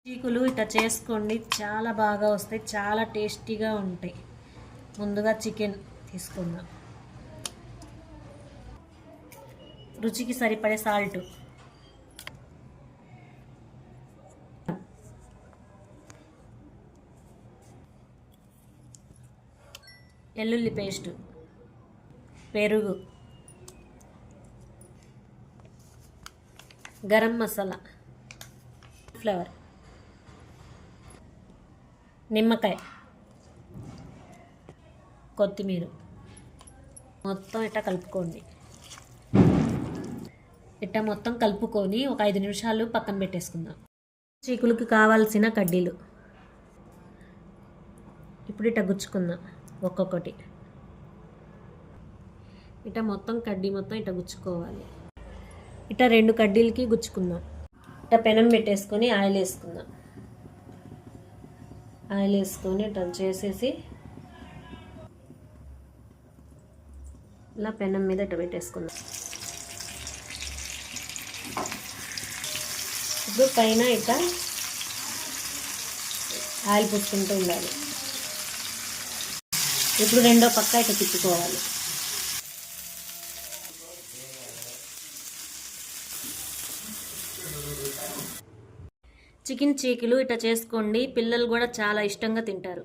చీకులు ఇట్లా చేసుకోండి, చాలా బాగా వస్తాయి, చాలా టేస్టీగా ఉంటాయి. ముందుగా చికెన్ తీసుకుందాం. రుచికి సరిపడే సాల్ట్, వెల్లుల్లి పేస్ట్, పెరుగు, గరం మసాలా, ఫ్లేవర్, నిమ్మకాయ, కొత్తిమీర మొత్తం ఇట్లా కలుపుకోండి. ఇట్లా మొత్తం కలుపుకొని ఒక 5 నిమిషాలు పక్కన పెట్టేసుకుందాం. చీకులకి కావాల్సిన కడ్డీలు ఇప్పుడు ఇట్లా గుచ్చుకుందాం. ఒక్కొక్కటి ఇట్లా మొత్తం కడ్డీ మొత్తం ఇట్లా గుచ్చుకోవాలి. ఇట్లా 2 కడ్డీలకి గుచ్చుకుందాం. ఇట్లా పెనం పెట్టేసుకొని ఆయిల్ వేసుకుందాం. ఆయిల్ వేసుకొని టర్న్ చేసేసి ఇలా పెనం మీద ఇట్లా పెట్టేసుకుందాం. ఇప్పుడు పైన ఇట్లా ఆయిల్ పూసుకుంటూ ఉండాలి. ఇప్పుడు రెండో పక్క ఇట్లా తిప్పుకోవాలి. చికెన్ చీకులు ఇట్లా చేసుకోండి, పిల్లలు కూడా చాలా ఇష్టంగా తింటారు.